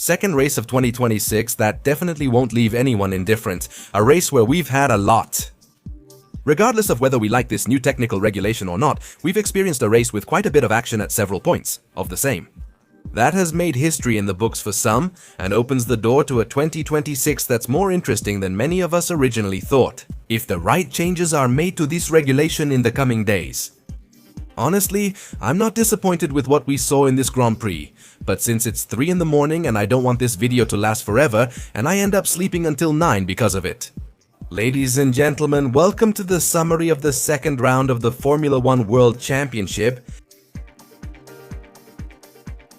Second race of 2026 that definitely won't leave anyone indifferent, a race where we've had a lot. Regardless of whether we like this new technical regulation or not, we've experienced a race with quite a bit of action at several points of the same. That has made history in the books for some and opens the door to a 2026 that's more interesting than many of us originally thought, if the right changes are made to this regulation in the coming days. Honestly, I'm not disappointed with what we saw in this Grand Prix, but since it's 3 in the morning and I don't want this video to last forever and I end up sleeping until 9 because of it. Ladies and gentlemen, welcome to the summary of the second round of the Formula 1 World Championship.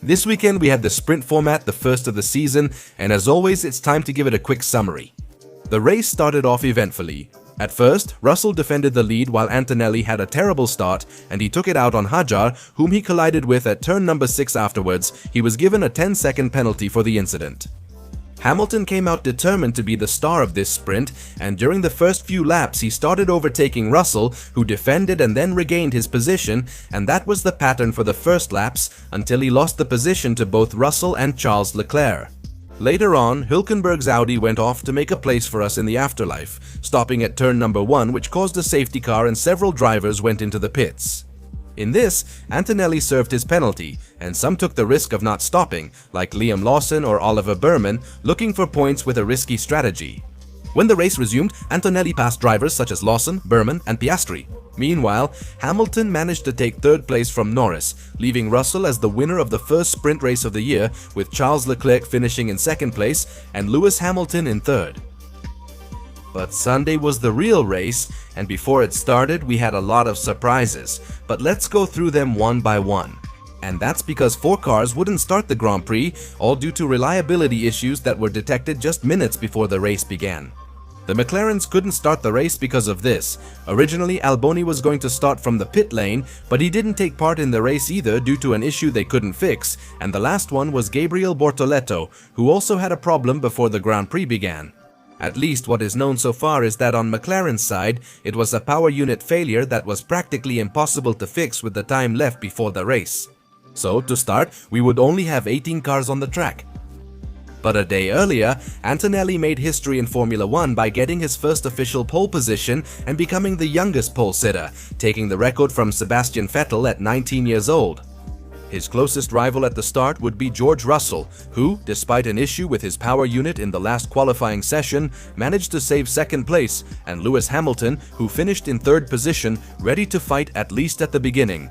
This weekend we had the sprint format, the first of the season, and as always it's time to give it a quick summary. The race started off eventfully. At first, Russell defended the lead while Antonelli had a terrible start and he took it out on Hadjar, whom he collided with at turn number 6 afterwards. He was given a 10-second penalty for the incident. Hamilton came out determined to be the star of this sprint, and during the first few laps he started overtaking Russell, who defended and then regained his position, and that was the pattern for the first laps until he lost the position to both Russell and Charles Leclerc. Later on, Hülkenberg's Audi went off to make a place for us in the afterlife, stopping at turn number 1, which caused a safety car and several drivers went into the pits. In this, Antonelli served his penalty, and some took the risk of not stopping, like Liam Lawson or Oliver Burman, looking for points with a risky strategy. When the race resumed, Antonelli passed drivers such as Lawson, Burman, and Piastri. Meanwhile, Hamilton managed to take third place from Norris, leaving Russell as the winner of the first sprint race of the year, with Charles Leclerc finishing in second place and Lewis Hamilton in third. But Sunday was the real race, and before it started we had a lot of surprises, but let's go through them one by one. And that's because 4 cars wouldn't start the Grand Prix, all due to reliability issues that were detected just minutes before the race began. The McLarens couldn't start the race because of this. Originally, Alboni was going to start from the pit lane, but he didn't take part in the race either due to an issue they couldn't fix, and the last one was Gabriel Bortoleto, who also had a problem before the Grand Prix began. At least what is known so far is that on McLaren's side, it was a power unit failure that was practically impossible to fix with the time left before the race. So, to start, we would only have 18 cars on the track. But a day earlier, Antonelli made history in Formula 1 by getting his first official pole position and becoming the youngest pole sitter, taking the record from Sebastian Vettel at 19 years old. His closest rival at the start would be George Russell, who, despite an issue with his power unit in the last qualifying session, managed to save second place, and Lewis Hamilton, who finished in third position, ready to fight at least at the beginning.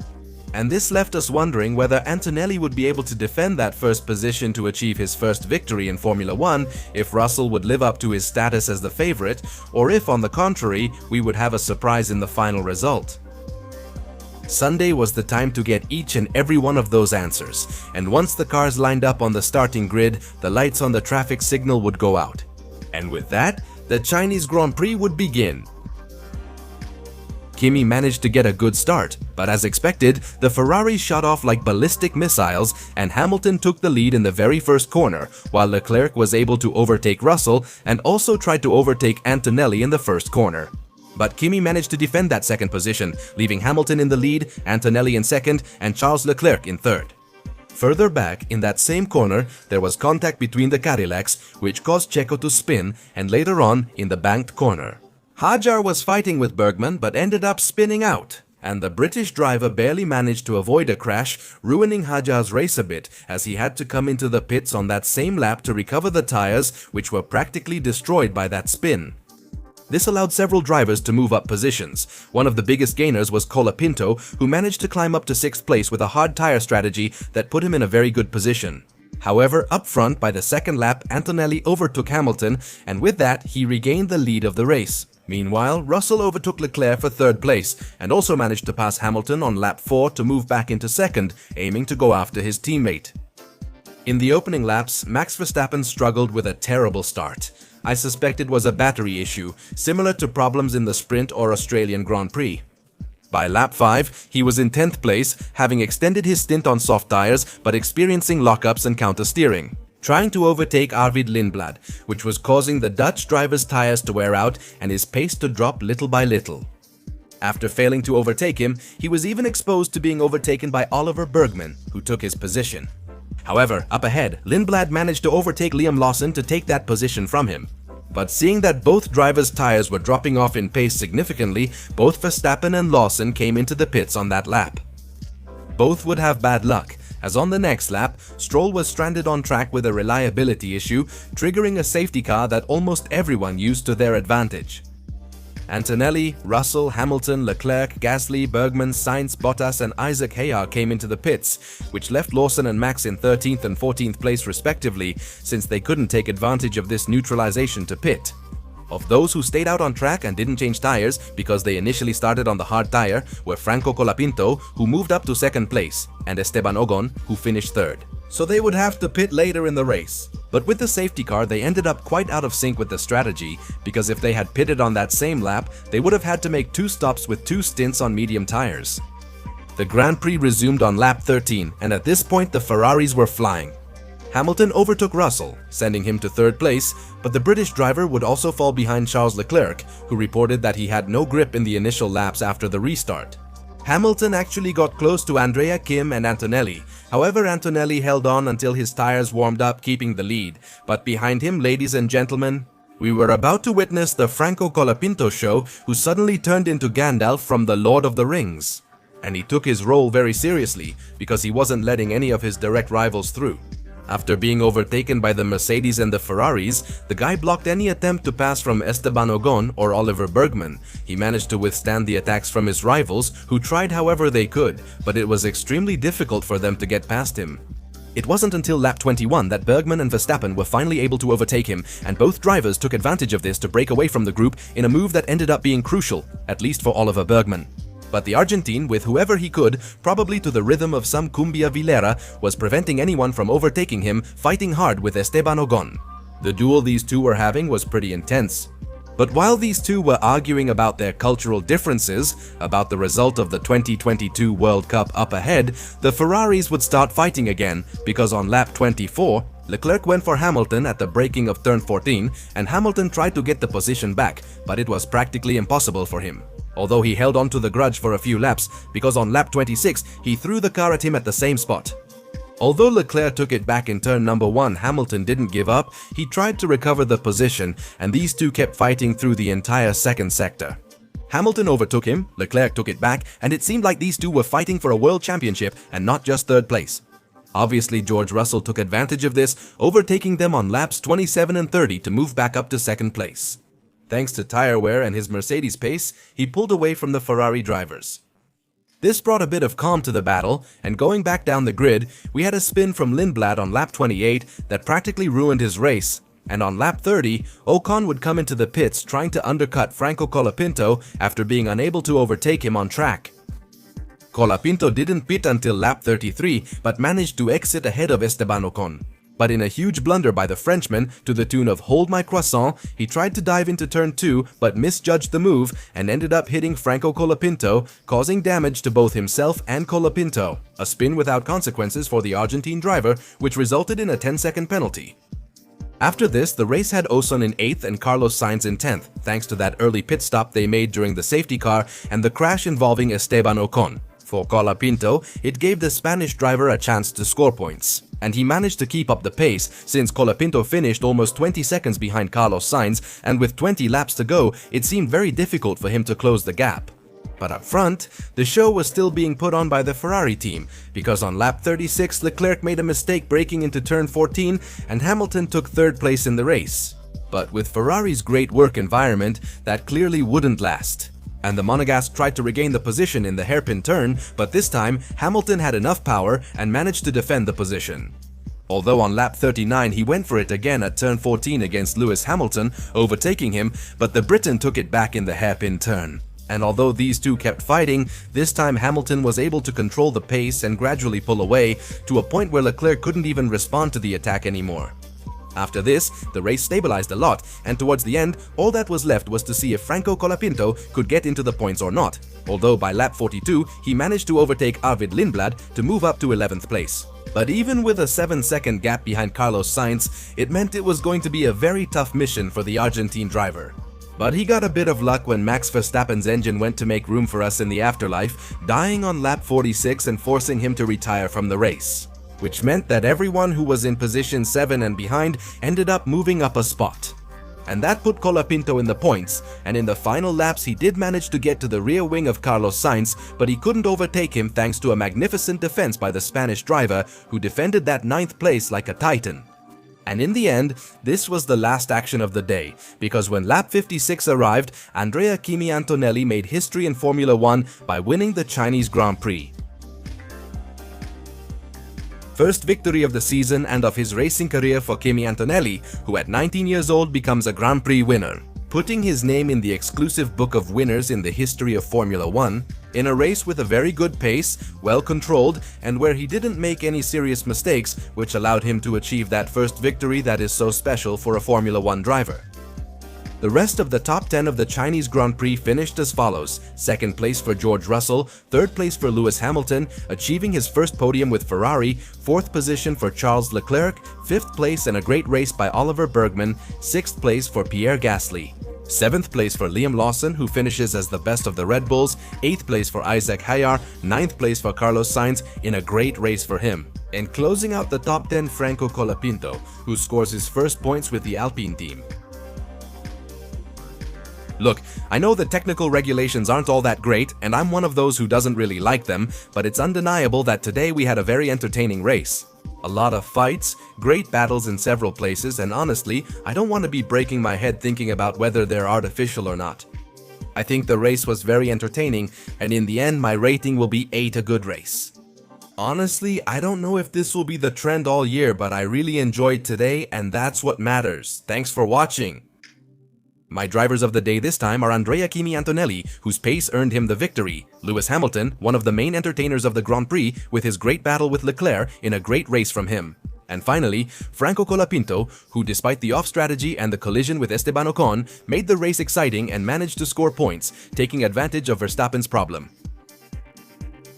And this left us wondering whether Antonelli would be able to defend that first position to achieve his first victory in Formula 1 if Russell would live up to his status as the favorite, or if, on the contrary, we would have a surprise in the final result. Sunday was the time to get each and every one of those answers, and once the cars lined up on the starting grid, the lights on the traffic signal would go out. And with that, the Chinese Grand Prix would begin. Kimi managed to get a good start, but as expected, the Ferrari shot off like ballistic missiles and Hamilton took the lead in the very first corner, while Leclerc was able to overtake Russell and also tried to overtake Antonelli in the first corner. But Kimi managed to defend that second position, leaving Hamilton in the lead, Antonelli in second, and Charles Leclerc in third. Further back, in that same corner, there was contact between the Cadillacs, which caused Checo to spin, and later on, in the banked corner, Hadjar was fighting with Bergman but ended up spinning out, and the British driver barely managed to avoid a crash, ruining Hadjar's race a bit as he had to come into the pits on that same lap to recover the tires, which were practically destroyed by that spin. This allowed several drivers to move up positions. One of the biggest gainers was Colapinto, who managed to climb up to 6th place with a hard tire strategy that put him in a very good position. However, up front by the second lap, Antonelli overtook Hamilton, and with that, he regained the lead of the race. Meanwhile, Russell overtook Leclerc for third place, and also managed to pass Hamilton on lap 4 to move back into second, aiming to go after his teammate. In the opening laps, Max Verstappen struggled with a terrible start. I suspect it was a battery issue, similar to problems in the Sprint or Australian Grand Prix. By lap 5, he was in 10th place, having extended his stint on soft tires but experiencing lockups and counter-steering, trying to overtake Arvid Lindblad, which was causing the Dutch driver's tires to wear out and his pace to drop little by little. After failing to overtake him, he was even exposed to being overtaken by Oliver Bergman, who took his position. However, up ahead, Lindblad managed to overtake Liam Lawson to take that position from him. But seeing that both drivers' tires were dropping off in pace significantly, both Verstappen and Lawson came into the pits on that lap. Both would have bad luck, as on the next lap, Stroll was stranded on track with a reliability issue, triggering a safety car that almost everyone used to their advantage. Antonelli, Russell, Hamilton, Leclerc, Gasly, Bergman, Sainz, Bottas and Isaac Hayar came into the pits, which left Lawson and Max in 13th and 14th place respectively, since they couldn't take advantage of this neutralization to pit. Of those who stayed out on track and didn't change tires because they initially started on the hard tire were Franco Colapinto, who moved up to 2nd place, and Esteban Ocon, who finished 3rd. So they would have to pit later in the race. But with the safety car, they ended up quite out of sync with the strategy, because if they had pitted on that same lap, they would have had to make 2 stops with 2 stints on medium tires. The Grand Prix resumed on lap 13, and at this point the Ferraris were flying. Hamilton overtook Russell, sending him to 3rd place, but the British driver would also fall behind Charles Leclerc, who reported that he had no grip in the initial laps after the restart. Hamilton actually got close to Andrea Kim and Antonelli. However, Antonelli held on until his tires warmed up, keeping the lead. But behind him, ladies and gentlemen, we were about to witness the Franco Colapinto show, who suddenly turned into Gandalf from The Lord of the Rings. And he took his role very seriously, because he wasn't letting any of his direct rivals through. After being overtaken by the Mercedes and the Ferraris, the guy blocked any attempt to pass from Esteban Ocon or Oliver Bergman. He managed to withstand the attacks from his rivals, who tried however they could, but it was extremely difficult for them to get past him. It wasn't until lap 21 that Bergman and Verstappen were finally able to overtake him, and both drivers took advantage of this to break away from the group in a move that ended up being crucial, at least for Oliver Bergman. But the Argentine, with whoever he could, probably to the rhythm of some cumbia villera, was preventing anyone from overtaking him, fighting hard with Esteban Ocon. The duel these two were having was pretty intense. But while these two were arguing about their cultural differences, about the result of the 2022 World Cup up ahead, the Ferraris would start fighting again, because on lap 24, Leclerc went for Hamilton at the braking of turn 14, and Hamilton tried to get the position back, but it was practically impossible for him. Although he held on to the grudge for a few laps, because on lap 26, he threw the car at him at the same spot. Although Leclerc took it back in turn number 1, Hamilton didn't give up. He tried to recover the position, and these two kept fighting through the entire second sector. Hamilton overtook him, Leclerc took it back, and it seemed like these two were fighting for a world championship and not just 3rd place. Obviously, George Russell took advantage of this, overtaking them on laps 27 and 30 to move back up to 2nd place. Thanks to tire wear and his Mercedes pace, he pulled away from the Ferrari drivers. This brought a bit of calm to the battle, and going back down the grid, we had a spin from Lindblad on lap 28 that practically ruined his race, and on lap 30, Ocon would come into the pits trying to undercut Franco Colapinto after being unable to overtake him on track. Colapinto didn't pit until lap 33, but managed to exit ahead of Esteban Ocon. But in a huge blunder by the Frenchman to the tune of "Hold my croissant," he tried to dive into turn 2 but misjudged the move and ended up hitting Franco Colapinto, causing damage to both himself and Colapinto. A spin without consequences for the Argentine driver, which resulted in a 10-second penalty. After this, the race had Ocon in 8th and Carlos Sainz in 10th, thanks to that early pit stop they made during the safety car and the crash involving Esteban Ocon. For Colapinto, it gave the Spanish driver a chance to score points. And he managed to keep up the pace, since Colapinto finished almost 20 seconds behind Carlos Sainz, and with 20 laps to go, it seemed very difficult for him to close the gap. But up front, the show was still being put on by the Ferrari team, because on lap 36 Leclerc made a mistake braking into turn 14 and Hamilton took 3rd place in the race. But with Ferrari's great work environment, that clearly wouldn't last. And the Monegasque tried to regain the position in the hairpin turn, but this time Hamilton had enough power and managed to defend the position. Although on lap 39 he went for it again at turn 14 against Lewis Hamilton, overtaking him, but the Briton took it back in the hairpin turn. And although these two kept fighting, this time Hamilton was able to control the pace and gradually pull away, to a point where Leclerc couldn't even respond to the attack anymore. After this, the race stabilized a lot, and towards the end, all that was left was to see if Franco Colapinto could get into the points or not, although by lap 42, he managed to overtake Arvid Lindblad to move up to 11th place. But even with a 7-second gap behind Carlos Sainz, it meant it was going to be a very tough mission for the Argentine driver. But he got a bit of luck when Max Verstappen's engine went to make room for us in the afterlife, dying on lap 46 and forcing him to retire from the race. which meant that everyone who was in position 7 and behind ended up moving up a spot. And that put Colapinto in the points, and in the final laps he did manage to get to the rear wing of Carlos Sainz, but he couldn't overtake him thanks to a magnificent defense by the Spanish driver, who defended that 9th place like a titan. And in the end, this was the last action of the day, because when lap 56 arrived, Andrea Kimi Antonelli made history in Formula 1 by winning the Chinese Grand Prix. First victory of the season and of his racing career for Kimi Antonelli, who at 19 years old becomes a Grand Prix winner, putting his name in the exclusive book of winners in the history of Formula 1, in a race with a very good pace, well controlled, and where he didn't make any serious mistakes, which allowed him to achieve that first victory that is so special for a Formula 1 driver. The rest of the top 10 of the Chinese Grand Prix finished as follows: 2nd place for George Russell, 3rd place for Lewis Hamilton, achieving his first podium with Ferrari, 4th position for Charles Leclerc, 5th place in a great race by Oliver Bergman, 6th place for Pierre Gasly, 7th place for Liam Lawson, who finishes as the best of the Red Bulls, 8th place for Isaac Hayar, 9th place for Carlos Sainz in a great race for him. And closing out the top 10, Franco Colapinto, who scores his first points with the Alpine team. Look, I know the technical regulations aren't all that great, and I'm one of those who doesn't really like them, but it's undeniable that today we had a very entertaining race. A lot of fights, great battles in several places, and honestly, I don't want to be breaking my head thinking about whether they're artificial or not. I think the race was very entertaining, and in the end my rating will be 8, a good race. Honestly, I don't know if this will be the trend all year, but I really enjoyed today, and that's what matters. Thanks for watching. My drivers of the day this time are Andrea Kimi Antonelli, whose pace earned him the victory, Lewis Hamilton, one of the main entertainers of the Grand Prix with his great battle with Leclerc in a great race from him, and finally, Franco Colapinto, who despite the off strategy and the collision with Esteban Ocon, made the race exciting and managed to score points, taking advantage of Verstappen's problem.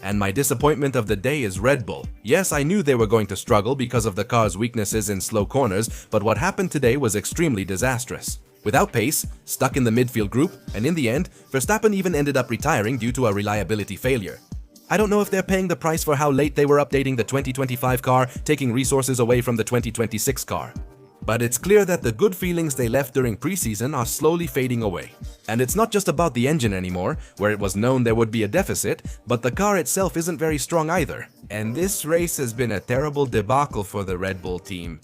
And my disappointment of the day is Red Bull. Yes, I knew they were going to struggle because of the car's weaknesses in slow corners, but what happened today was extremely disastrous. Without pace, stuck in the midfield group, and in the end, Verstappen even ended up retiring due to a reliability failure. I don't know if they're paying the price for how late they were updating the 2025 car, taking resources away from the 2026 car. But it's clear that the good feelings they left during preseason are slowly fading away. And it's not just about the engine anymore, where it was known there would be a deficit, but the car itself isn't very strong either. And this race has been a terrible debacle for the Red Bull team.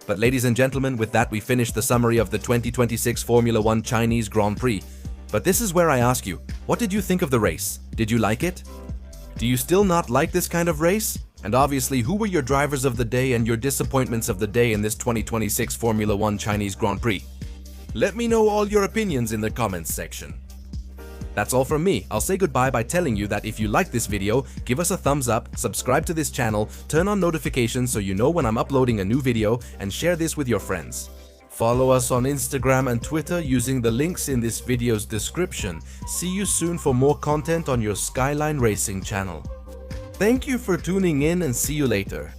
But ladies and gentlemen, with that we finish the summary of the 2026 Formula 1 Chinese Grand Prix. But this is where I ask you, what did you think of the race? Did you like it? Do you still not like this kind of race? And obviously, who were your drivers of the day and your disappointments of the day in this 2026 Formula 1 Chinese Grand Prix? Let me know all your opinions in the comments section. That's all from me. I'll say goodbye by telling you that if you like this video, give us a thumbs up, subscribe to this channel, turn on notifications so you know when I'm uploading a new video, and share this with your friends. Follow us on Instagram and Twitter using the links in this video's description. See you soon for more content on your Skyline Racing channel. Thank you for tuning in and see you later.